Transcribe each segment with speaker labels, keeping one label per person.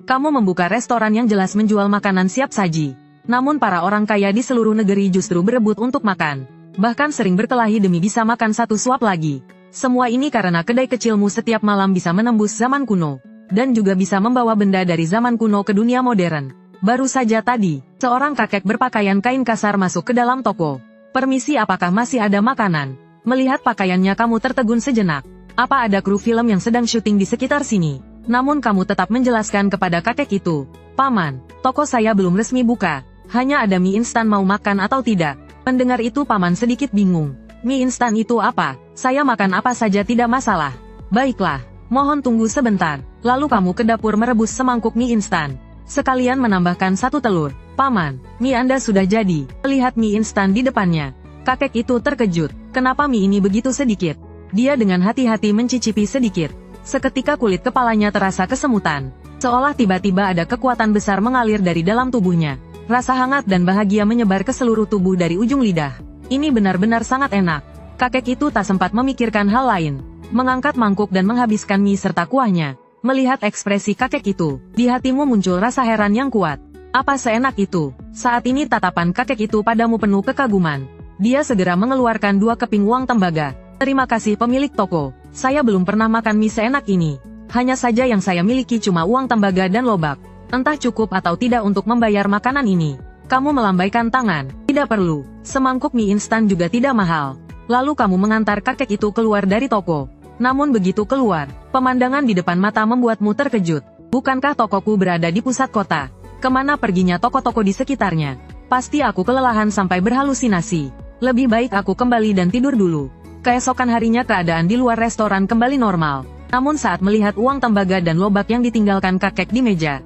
Speaker 1: Kamu membuka restoran yang jelas menjual makanan siap saji. Namun para orang kaya di seluruh negeri justru berebut untuk makan. Bahkan sering berkelahi demi bisa makan satu suap lagi. Semua ini karena kedai kecilmu setiap malam bisa menembus zaman kuno. Dan juga bisa membawa benda dari zaman kuno ke dunia modern. Baru saja tadi, seorang kakek berpakaian kain kasar masuk ke dalam toko. Permisi, apakah masih ada makanan? Melihat pakaiannya kamu tertegun sejenak. Apa ada kru film yang sedang syuting di sekitar sini? Namun kamu tetap menjelaskan kepada kakek itu. Paman, toko saya belum resmi buka. Hanya ada mie instan, mau makan atau tidak? Mendengar itu paman sedikit bingung. Mie instan itu apa? Saya makan apa saja tidak masalah. Baiklah, mohon tunggu sebentar. Lalu kamu ke dapur merebus semangkuk mie instan. Sekalian menambahkan 1 telur. Paman, mie Anda sudah jadi. Lihat mie instan di depannya. Kakek itu terkejut. Kenapa mie ini begitu sedikit? Dia dengan hati-hati mencicipi sedikit. Seketika kulit kepalanya terasa kesemutan. Seolah tiba-tiba ada kekuatan besar mengalir dari dalam tubuhnya. Rasa hangat dan bahagia menyebar ke seluruh tubuh dari ujung lidah. Ini benar-benar sangat enak. Kakek itu tak sempat memikirkan hal lain. Mengangkat mangkuk dan menghabiskan mie serta kuahnya. Melihat ekspresi kakek itu, di hatimu muncul rasa heran yang kuat. Apa seenak itu? Saat ini tatapan kakek itu padamu penuh kekaguman. Dia segera mengeluarkan 2 keping uang tembaga. Terima kasih pemilik toko. Saya belum pernah makan mie seenak ini. Hanya saja yang saya miliki cuma uang tembaga dan lobak. Entah cukup atau tidak untuk membayar makanan ini. Kamu melambaikan tangan. Tidak perlu. Semangkuk mie instan juga tidak mahal. Lalu kamu mengantar kakek itu keluar dari toko. Namun begitu keluar, pemandangan di depan mata membuatmu terkejut. Bukankah tokoku berada di pusat kota? Kemana perginya toko-toko di sekitarnya? Pasti aku kelelahan sampai berhalusinasi. Lebih baik aku kembali dan tidur dulu. Keesokan harinya keadaan di luar restoran kembali normal. Namun saat melihat uang tembaga dan lobak yang ditinggalkan kakek di meja,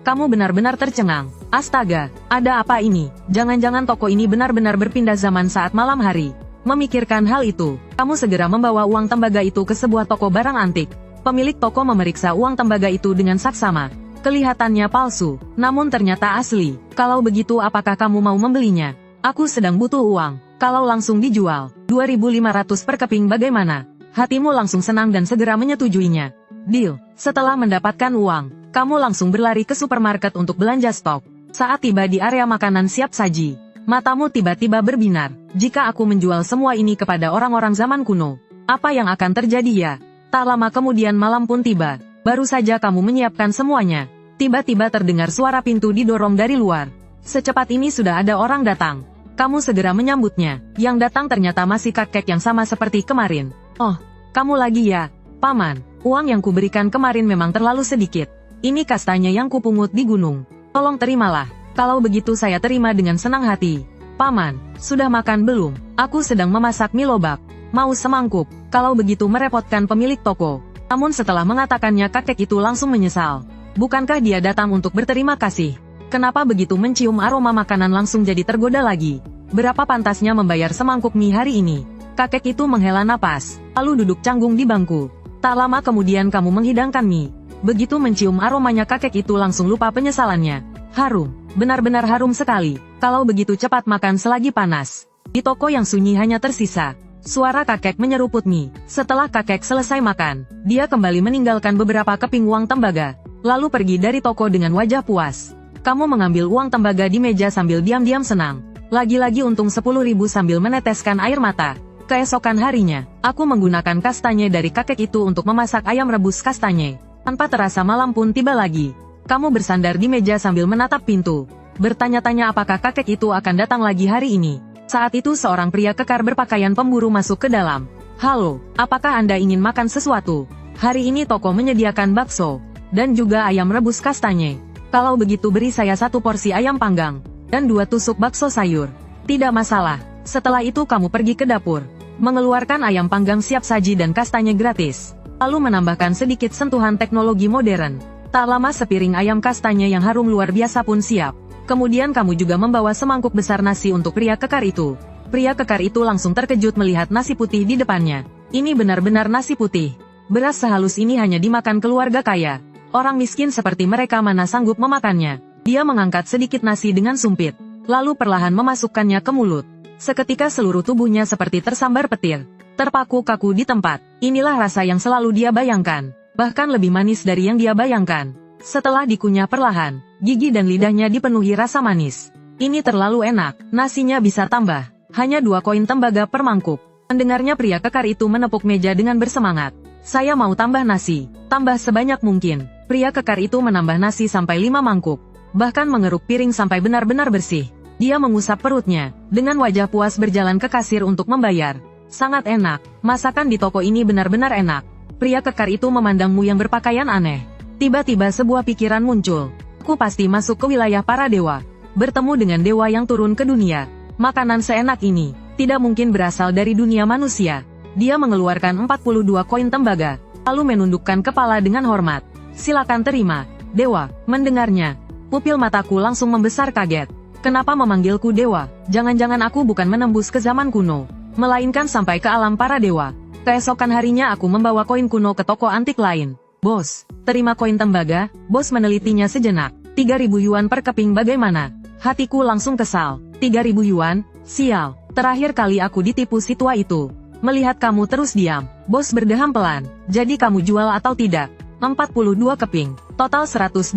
Speaker 1: kamu benar-benar tercengang. Astaga, ada apa ini? Jangan-jangan toko ini benar-benar berpindah zaman saat malam hari. Memikirkan hal itu, kamu segera membawa uang tembaga itu ke sebuah toko barang antik. Pemilik toko memeriksa uang tembaga itu dengan saksama. Kelihatannya palsu, namun ternyata asli. Kalau begitu apakah kamu mau membelinya? Aku sedang butuh uang. Kalau langsung dijual, 2.500 per keping bagaimana? Hatimu langsung senang dan segera menyetujuinya. Deal. Setelah mendapatkan uang, kamu langsung berlari ke supermarket untuk belanja stok. Saat tiba di area makanan siap saji, matamu tiba-tiba berbinar. Jika aku menjual semua ini kepada orang-orang zaman kuno, apa yang akan terjadi ya? Tak lama kemudian malam pun tiba. Baru saja kamu menyiapkan semuanya. Tiba-tiba terdengar suara pintu didorong dari luar. Secepat ini sudah ada orang datang. Kamu segera menyambutnya. Yang datang ternyata masih kakek yang sama seperti kemarin. Oh, kamu lagi ya, Paman. Uang yang kuberikan kemarin memang terlalu sedikit. Ini kastanya yang kupungut di gunung. Tolong terimalah. Kalau begitu saya terima dengan senang hati. Paman, sudah makan belum? Aku sedang memasak mie lobak. Mau semangkuk? Kalau begitu merepotkan pemilik toko. Namun setelah mengatakannya kakek itu langsung menyesal. Bukankah dia datang untuk berterima kasih? Kenapa begitu mencium aroma makanan langsung jadi tergoda lagi? Berapa pantasnya membayar semangkuk mie hari ini? Kakek itu menghela napas, lalu duduk canggung di bangku. Tak lama kemudian kamu menghidangkan mie. Begitu mencium aromanya kakek itu langsung lupa penyesalannya. Harum, benar-benar harum sekali. Kalau begitu cepat makan selagi panas. Di toko yang sunyi hanya tersisa suara kakek menyeruput mie. Setelah kakek selesai makan, dia kembali meninggalkan beberapa keping uang tembaga. Lalu pergi dari toko dengan wajah puas. Kamu mengambil uang tembaga di meja sambil diam-diam senang. Lagi-lagi untung 10.000 sambil meneteskan air mata. Keesokan harinya, aku menggunakan kastanye dari kakek itu untuk memasak ayam rebus kastanye. Tanpa terasa malam pun tiba lagi. Kamu bersandar di meja sambil menatap pintu. Bertanya-tanya apakah kakek itu akan datang lagi hari ini. Saat itu seorang pria kekar berpakaian pemburu masuk ke dalam. Halo, apakah Anda ingin makan sesuatu? Hari ini toko menyediakan bakso. Dan juga ayam rebus kastanye. Kalau begitu beri saya 1 porsi ayam panggang. Dan 2 tusuk bakso sayur. Tidak masalah. Setelah itu kamu pergi ke dapur. Mengeluarkan ayam panggang siap saji dan kastanye gratis. Lalu menambahkan sedikit sentuhan teknologi modern. Tak lama sepiring ayam kastanye yang harum luar biasa pun siap. Kemudian kamu juga membawa semangkuk besar nasi untuk pria kekar itu. Pria kekar itu langsung terkejut melihat nasi putih di depannya. Ini benar-benar nasi putih. Beras sehalus ini hanya dimakan keluarga kaya. Orang miskin seperti mereka mana sanggup memakannya. Dia mengangkat sedikit nasi dengan sumpit. Lalu perlahan memasukkannya ke mulut. Seketika seluruh tubuhnya seperti tersambar petir. Terpaku kaku di tempat. Inilah rasa yang selalu dia bayangkan. Bahkan lebih manis dari yang dia bayangkan. Setelah dikunyah perlahan, gigi dan lidahnya dipenuhi rasa manis. Ini terlalu enak, nasinya bisa tambah. Hanya 2 koin tembaga per mangkuk. Mendengarnya pria kekar itu menepuk meja dengan bersemangat. Saya mau tambah nasi, tambah sebanyak mungkin. Pria kekar itu menambah nasi sampai 5 mangkuk. Bahkan mengeruk piring sampai benar-benar bersih. Dia mengusap perutnya, dengan wajah puas berjalan ke kasir untuk membayar. Sangat enak, masakan di toko ini benar-benar enak. Pria kekar itu memandangmu yang berpakaian aneh. Tiba-tiba sebuah pikiran muncul. Aku pasti masuk ke wilayah para dewa. Bertemu dengan dewa yang turun ke dunia. Makanan seenak ini, tidak mungkin berasal dari dunia manusia. Dia mengeluarkan 42 koin tembaga, lalu menundukkan kepala dengan hormat. Silakan terima, dewa. Mendengarnya, pupil mataku langsung membesar kaget. Kenapa memanggilku dewa? Jangan-jangan aku bukan menembus ke zaman kuno, melainkan sampai ke alam para dewa. Keesokan harinya aku membawa koin kuno ke toko antik lain. Bos, terima koin tembaga. Bos menelitinya sejenak. 3.000 yuan per keping bagaimana? Hatiku langsung kesal. 3.000 yuan? Sial, terakhir kali aku ditipu si tua itu. Melihat kamu terus diam, bos berdeham pelan. Jadi kamu jual atau tidak? 42 keping, total 126.000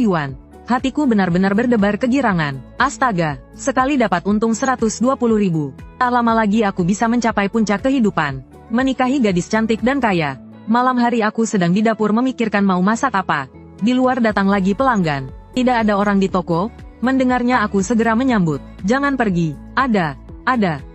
Speaker 1: yuan. Hatiku benar-benar berdebar kegirangan. Astaga, sekali dapat untung 120.000. Tak lama lagi aku bisa mencapai puncak kehidupan. Menikahi gadis cantik dan kaya. Malam hari aku sedang di dapur memikirkan mau masak apa. Di luar datang lagi pelanggan. Tidak ada orang di toko. Mendengarnya aku segera menyambut. Jangan pergi. Ada.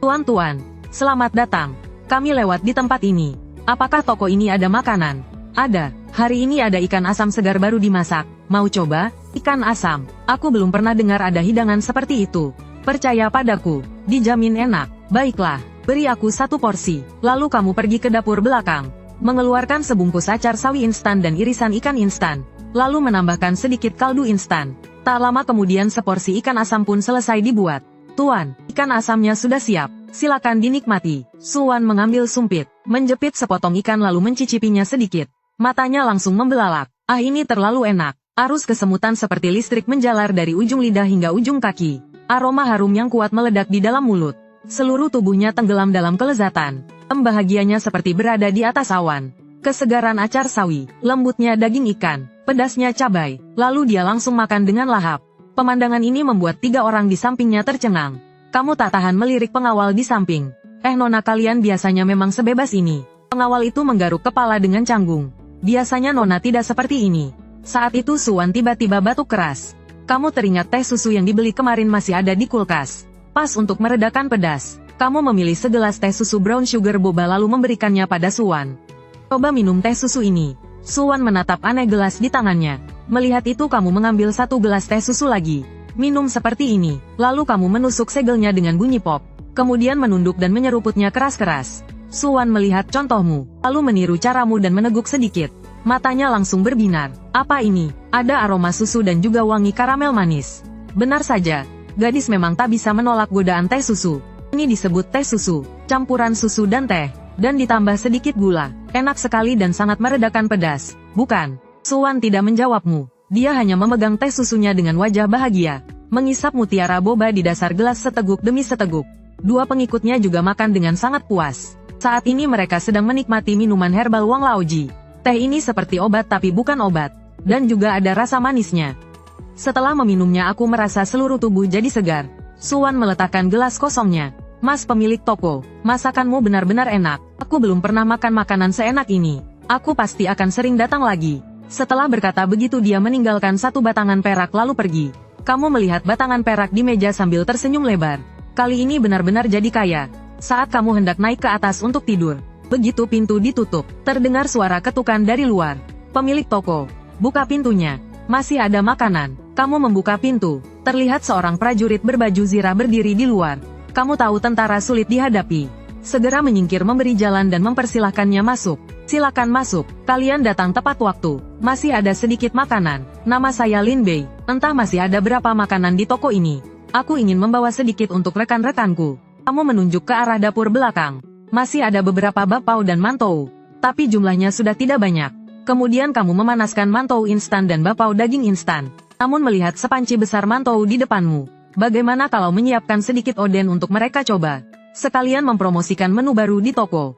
Speaker 1: Tuan-tuan. Selamat datang. Kami lewat di tempat ini. Apakah toko ini ada makanan? Ada. Hari ini ada ikan asam segar baru dimasak. Mau coba? Ikan asam. Aku belum pernah dengar ada hidangan seperti itu. Percaya padaku. Dijamin enak. Baiklah. Beri aku 1 porsi. Lalu kamu pergi ke dapur belakang. Mengeluarkan sebungkus acar sawi instan dan irisan ikan instan. Lalu menambahkan sedikit kaldu instan. Tak lama kemudian seporsi ikan asam pun selesai dibuat. Tuan, ikan asamnya sudah siap. Silakan dinikmati. Suwan mengambil sumpit, menjepit sepotong ikan lalu mencicipinya sedikit. Matanya langsung membelalak. Ah, ini terlalu enak. Arus kesemutan seperti listrik menjalar dari ujung lidah hingga ujung kaki. Aroma harum yang kuat meledak di dalam mulut. Seluruh tubuhnya tenggelam dalam kelezatan. Bahagianya seperti berada di atas awan. Kesegaran acar sawi, lembutnya daging ikan, pedasnya cabai, lalu dia langsung makan dengan lahap. Pemandangan ini membuat 3 orang di sampingnya tercengang. Kamu tak tahan melirik pengawal di samping. Nona kalian biasanya memang sebebas ini. Pengawal itu menggaruk kepala dengan canggung. Biasanya Nona tidak seperti ini. Saat itu Suwan tiba-tiba batuk keras. Kamu teringat teh susu yang dibeli kemarin masih ada di kulkas. Pas untuk meredakan pedas. Kamu memilih segelas teh susu brown sugar boba lalu memberikannya pada Suwan. Coba minum teh susu ini. Suwan menatap aneh gelas di tangannya. Melihat itu kamu mengambil 1 gelas teh susu lagi. Minum seperti ini. Lalu kamu menusuk segelnya dengan bunyi pop. Kemudian menunduk dan menyeruputnya keras-keras. Suwan melihat contohmu, lalu meniru caramu dan meneguk sedikit. Matanya langsung berbinar. Apa ini? Ada aroma susu dan juga wangi karamel manis. Benar saja. Gadis memang tak bisa menolak godaan teh susu. Ini disebut teh susu, campuran susu dan teh. Dan ditambah sedikit gula. Enak sekali dan sangat meredakan pedas. Bukan? Suwan tidak menjawabmu. Dia hanya memegang teh susunya dengan wajah bahagia. Mengisap mutiara boba di dasar gelas seteguk demi seteguk. 2 pengikutnya juga makan dengan sangat puas. Saat ini mereka sedang menikmati minuman herbal Wang Laoji. Teh ini seperti obat tapi bukan obat. Dan juga ada rasa manisnya. Setelah meminumnya aku merasa seluruh tubuh jadi segar. Suwan meletakkan gelas kosongnya. Mas pemilik toko, masakanmu benar-benar enak. Aku belum pernah makan makanan seenak ini. Aku pasti akan sering datang lagi. Setelah berkata begitu dia meninggalkan 1 batangan perak lalu pergi. Kamu melihat batangan perak di meja sambil tersenyum lebar. Kali ini benar-benar jadi kaya. Saat kamu hendak naik ke atas untuk tidur. Begitu pintu ditutup, terdengar suara ketukan dari luar. Pemilik toko, buka pintunya. Masih ada makanan. Kamu membuka pintu. Terlihat seorang prajurit berbaju zirah berdiri di luar. Kamu tahu tentara sulit dihadapi. Segera menyingkir memberi jalan dan mempersilahkannya masuk. Silakan masuk, kalian datang tepat waktu. Masih ada sedikit makanan. Nama saya Lin Bei. Entah masih ada berapa makanan di toko ini. Aku ingin membawa sedikit untuk rekan-rekanku. Kamu menunjuk ke arah dapur belakang. Masih ada beberapa bapau dan mantou. Tapi jumlahnya sudah tidak banyak. Kemudian kamu memanaskan mantou instan dan bapau daging instan. Namun melihat sepanci besar mantou di depanmu. Bagaimana kalau menyiapkan sedikit oden untuk mereka coba? Sekalian mempromosikan menu baru di toko.